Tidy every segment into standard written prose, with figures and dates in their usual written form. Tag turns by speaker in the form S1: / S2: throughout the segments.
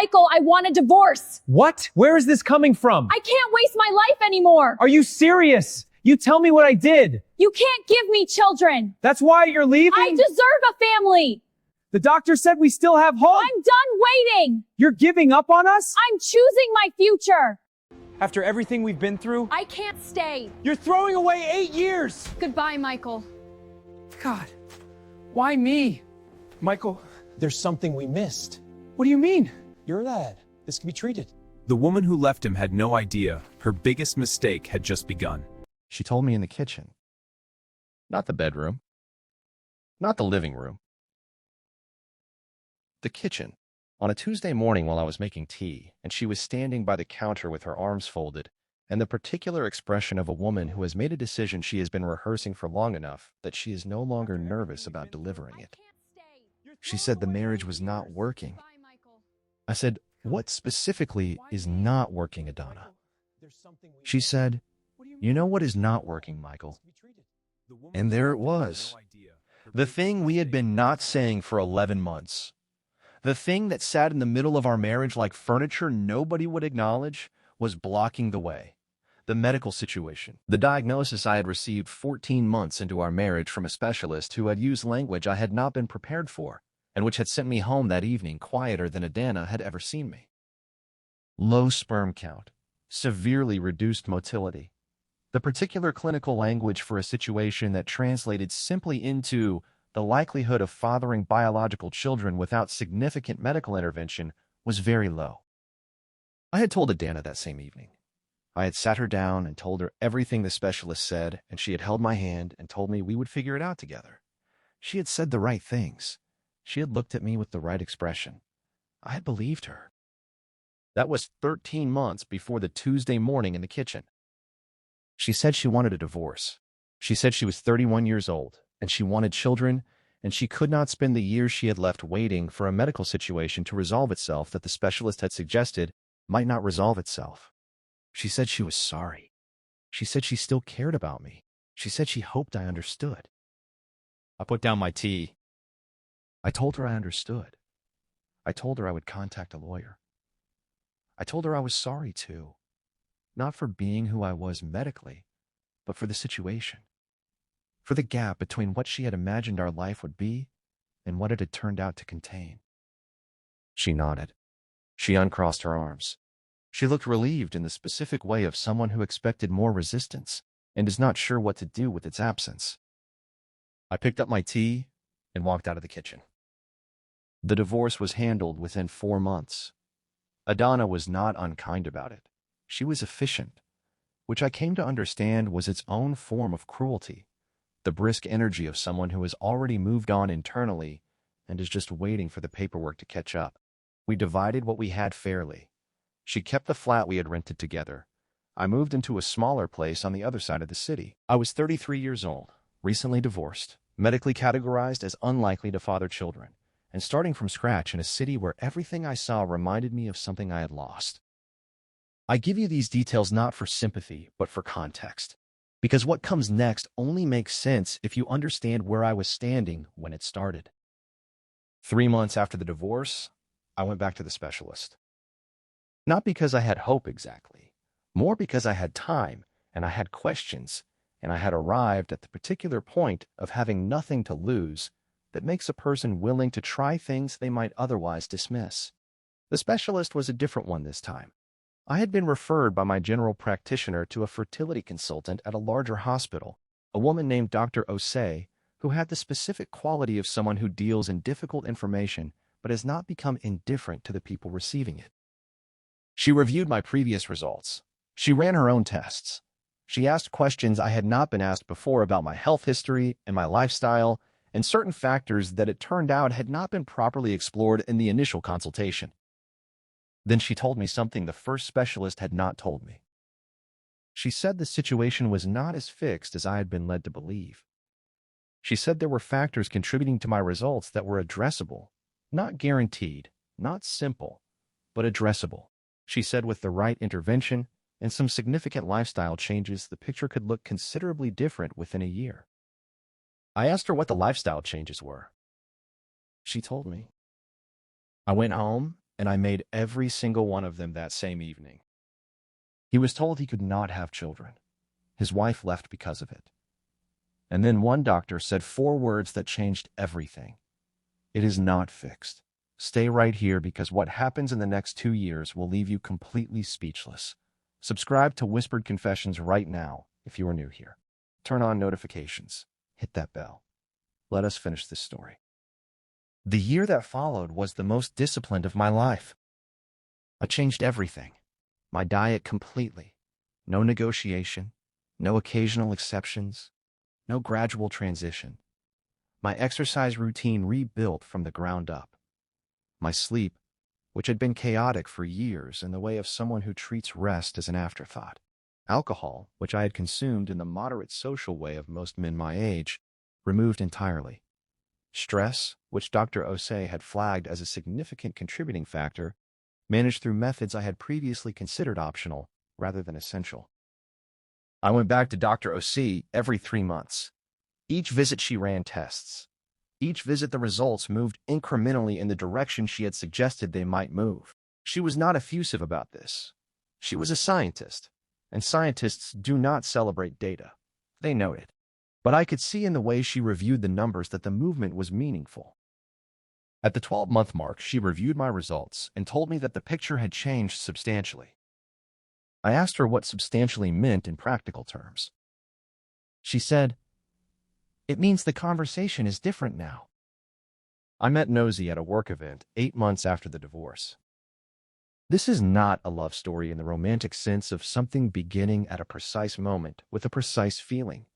S1: Michael, I want a divorce.
S2: What? Where is this coming from?
S1: I can't waste my life anymore.
S2: Are you serious? You tell me what I did.
S1: You can't give me children.
S2: That's why you're leaving?
S1: I deserve a family.
S2: The doctor said we still have hope.
S1: I'm done waiting.
S2: You're giving up on us?
S1: I'm choosing my future.
S2: After everything we've been through?
S1: I can't stay.
S2: You're throwing away 8 years.
S1: Goodbye, Michael.
S2: God, why me? Michael, there's something we missed. What do you mean? You're a lad. This can be treated.
S3: The woman who left him had no idea her biggest mistake had just begun.
S4: She told me in the kitchen. Not the bedroom. Not the living room. The kitchen. On a Tuesday morning while I was making tea, and she was standing by the counter with her arms folded, and the particular expression of a woman who has made a decision she has been rehearsing for long enough that she is no longer nervous about delivering it. She said the marriage was not working. I said, what specifically is not working, Adana? She said, you know what is not working, Michael? And there it was. The thing we had been not saying for 11 months. The thing that sat in the middle of our marriage like furniture nobody would acknowledge was blocking the way. The medical situation. The diagnosis I had received 14 months into our marriage from a specialist who had used language I had not been prepared for, and which had sent me home that evening quieter than Adana had ever seen me. Low sperm count, severely reduced motility. The particular clinical language for a situation that translated simply into the likelihood of fathering biological children without significant medical intervention was very low. I had told Adana that same evening. I had sat her down and told her everything the specialist said, and she had held my hand and told me we would figure it out together. She had said the right things. She had looked at me with the right expression. I had believed her. That was 13 months before the Tuesday morning in the kitchen. She said she wanted a divorce. She said she was 31 years old, and she wanted children, and she could not spend the years she had left waiting for a medical situation to resolve itself that the specialist had suggested might not resolve itself. She said she was sorry. She said she still cared about me. She said she hoped I understood. I put down my tea. I told her I understood. I told her I would contact a lawyer. I told her I was sorry too, not for being who I was medically, but for the situation, for the gap between what she had imagined our life would be and what it had turned out to contain. She nodded. She uncrossed her arms. She looked relieved in the specific way of someone who expected more resistance and is not sure what to do with its absence. I picked up my tea and walked out of the kitchen. The divorce was handled within 4 months. Adana was not unkind about it. She was efficient, which I came to understand was its own form of cruelty, the brisk energy of someone who has already moved on internally and is just waiting for the paperwork to catch up. We divided what we had fairly. She kept the flat we had rented together. I moved into a smaller place on the other side of the city. I was 33 years old, recently divorced, medically categorized as unlikely to father children, and starting from scratch in a city where everything I saw reminded me of something I had lost. I give you these details not for sympathy, but for context, because what comes next only makes sense if you understand where I was standing when it started. 3 months after the divorce, I went back to the specialist. Not because I had hope exactly, more because I had time and I had questions, and I had arrived at the particular point of having nothing to lose that makes a person willing to try things they might otherwise dismiss. The specialist was a different one this time. I had been referred by my general practitioner to a fertility consultant at a larger hospital, a woman named Dr. Osei, who had the specific quality of someone who deals in difficult information but has not become indifferent to the people receiving it. She reviewed my previous results. She ran her own tests. She asked questions I had not been asked before about my health history and my lifestyle, and certain factors that it turned out had not been properly explored in the initial consultation. Then she told me something the first specialist had not told me. She said the situation was not as fixed as I had been led to believe. She said there were factors contributing to my results that were addressable, not guaranteed, not simple, but addressable. She said with the right intervention and some significant lifestyle changes, the picture could look considerably different within a year. I asked her what the lifestyle changes were. She told me. I went home and I made every single one of them that same evening. He was told he could not have children. His wife left because of it. And then one doctor said 4 words that changed everything. It is not fixed. Stay right here because what happens in the next 2 years will leave you completely speechless. Subscribe to Whispered Confessions right now if you are new here. Turn on notifications. Hit that bell. Let us finish this story. The year that followed was the most disciplined of my life. I changed everything. My diet completely. No negotiation. No occasional exceptions. No gradual transition. My exercise routine rebuilt from the ground up. My sleep, which had been chaotic for years in the way of someone who treats rest as an afterthought. Alcohol, which I had consumed in the moderate social way of most men my age, removed entirely. Stress, which Dr. Osei had flagged as a significant contributing factor, managed through methods I had previously considered optional rather than essential. I went back to Dr. Osei every 3 months. Each visit she ran tests. Each visit the results moved incrementally in the direction she had suggested they might move. She was not effusive about this. She was a scientist, and scientists do not celebrate data. They noted. But I could see in the way she reviewed the numbers that the movement was meaningful. At the 12-month mark, she reviewed my results and told me that the picture had changed substantially. I asked her what substantially meant in practical terms. She said, "It means the conversation is different now." I met Nosy at a work event 8 months after the divorce. This is not a love story in the romantic sense of something beginning at a precise moment with a precise feeling.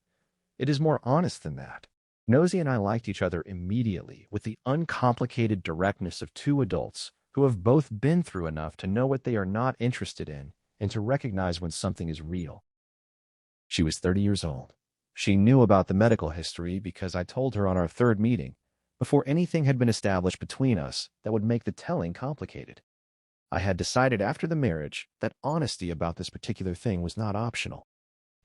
S4: It is more honest than that. Nosy and I liked each other immediately with the uncomplicated directness of 2 adults who have both been through enough to know what they are not interested in and to recognize when something is real. She was 30 years old. She knew about the medical history because I told her on our 3rd meeting, before anything had been established between us that would make the telling complicated. I had decided after the marriage that honesty about this particular thing was not optional.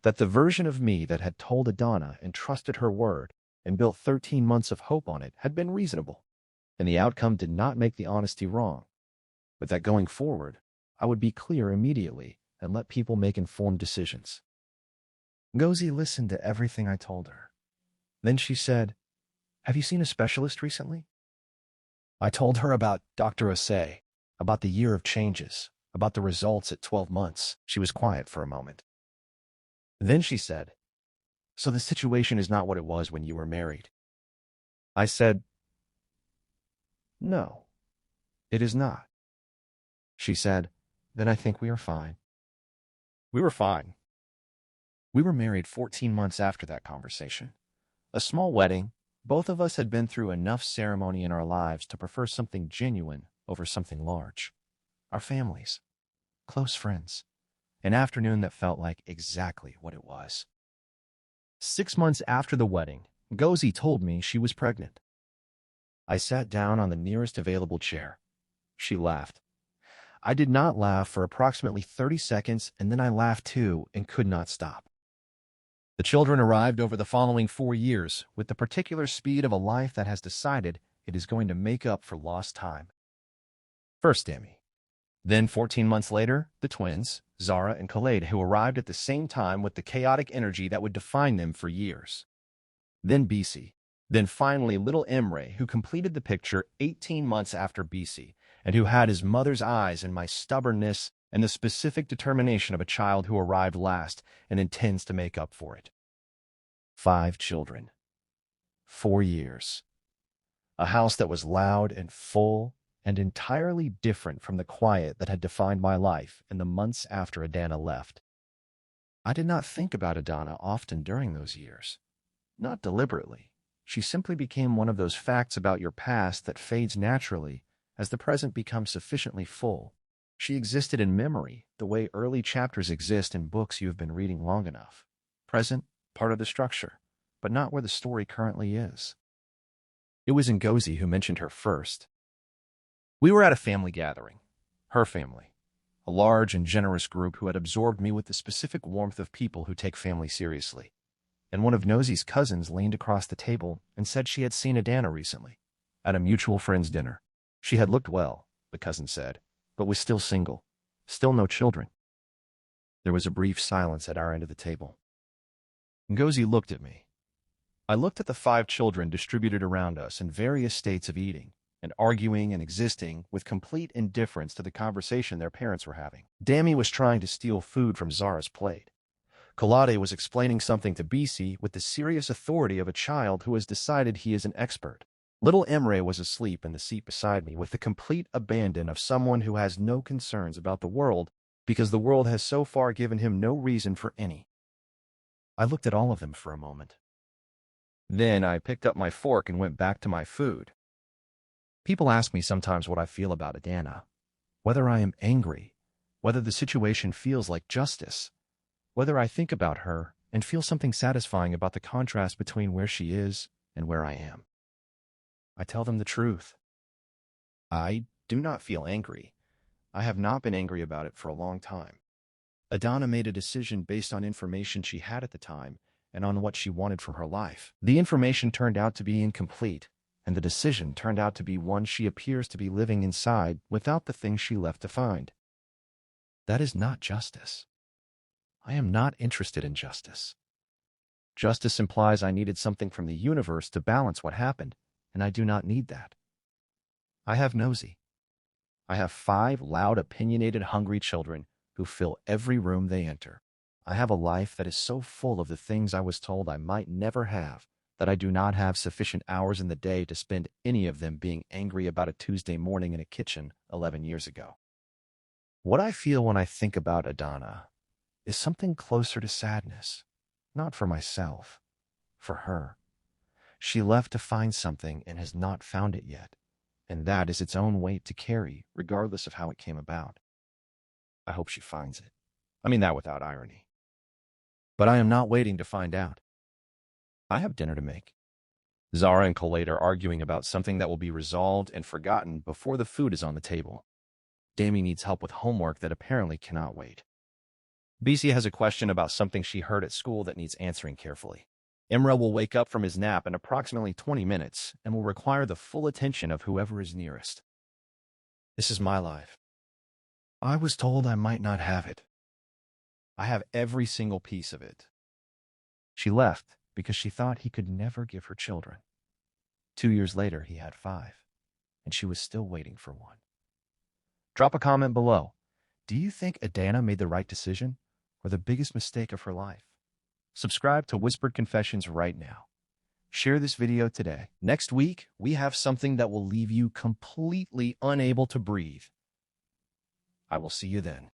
S4: That the version of me that had told Adana and trusted her word and built 13 months of hope on it had been reasonable, and the outcome did not make the honesty wrong, but that going forward, I would be clear immediately and let people make informed decisions. Ngozi listened to everything I told her. Then she said, "Have you seen a specialist recently?" I told her about Dr. Osei, about the year of changes, about the results at 12 months. She was quiet for a moment. Then she said, "So the situation is not what it was when you were married?" I said, "No, it is not." She said, "Then I think we are fine." We were fine. We were married 14 months after that conversation. A small wedding. Both of us had been through enough ceremony in our lives to prefer something genuine over something large. Our families. Close friends. An afternoon that felt like exactly what it was. 6 months after the wedding, Ngozi told me she was pregnant. I sat down on the nearest available chair. She laughed. I did not laugh for approximately 30 seconds, and then I laughed too and could not stop. The children arrived over the following 4 years with the particular speed of a life that has decided it is going to make up for lost time. First Demi. Then 14 months later, the twins, Zara and Khaled, who arrived at the same time with the chaotic energy that would define them for years. Then BC. Then finally little Emre, who completed the picture 18 months after BC, and who had his mother's eyes and my stubbornness and the specific determination of a child who arrived last and intends to make up for it. 5 children. 4 years. A house that was loud and full and entirely different from the quiet that had defined my life in the months after Adana left. I did not think about Adana often during those years. Not deliberately. She simply became one of those facts about your past that fades naturally as the present becomes sufficiently full. She existed in memory, the way early chapters exist in books you have been reading long enough. Present, part of the structure, but not where the story currently is. It was Ngozi who mentioned her first. We were at a family gathering, her family, a large and generous group who had absorbed me with the specific warmth of people who take family seriously. And one of Nozi's cousins leaned across the table and said she had seen Adana recently, at a mutual friend's dinner. She had looked well, the cousin said, but was still single. Still no children. There was a brief silence at our end of the table. Ngozi looked at me. I looked at the 5 children distributed around us in various states of eating and arguing and existing with complete indifference to the conversation their parents were having. Dami was trying to steal food from Zara's plate. Kolade was explaining something to BC with the serious authority of a child who has decided he is an expert. Little Emre was asleep in the seat beside me with the complete abandon of someone who has no concerns about the world because the world has so far given him no reason for any. I looked at all of them for a moment. Then I picked up my fork and went back to my food. People ask me sometimes what I feel about Adana, whether I am angry, whether the situation feels like justice, whether I think about her and feel something satisfying about the contrast between where she is and where I am. I tell them the truth. I do not feel angry. I have not been angry about it for a long time. Adana made a decision based on information she had at the time and on what she wanted from her life. The information turned out to be incomplete, and the decision turned out to be one she appears to be living inside without the things she left to find. That is not justice. I am not interested in justice. Justice implies I needed something from the universe to balance what happened, and I do not need that. I have Nosy. I have 5 loud, opinionated, hungry children who fill every room they enter. I have a life that is so full of the things I was told I might never have that I do not have sufficient hours in the day to spend any of them being angry about a Tuesday morning in a kitchen 11 years ago. What I feel when I think about Adana is something closer to sadness, not for myself, for her. She left to find something and has not found it yet, and that is its own weight to carry, regardless of how it came about. I hope she finds it. I mean that without irony. But I am not waiting to find out. I have dinner to make. Zara and Kolade are arguing about something that will be resolved and forgotten before the food is on the table. Dami needs help with homework that apparently cannot wait. BC has a question about something she heard at school that needs answering carefully. Imra will wake up from his nap in approximately 20 minutes and will require the full attention of whoever is nearest. This is my life. I was told I might not have it. I have every single piece of it. She left because she thought he could never give her children. 2 years later, he had 5, and she was still waiting for one. Drop a comment below. Do you think Adana made the right decision or the biggest mistake of her life? Subscribe to Whispered Confessions right now. Share this video today. Next week, we have something that will leave you completely unable to breathe. I will see you then.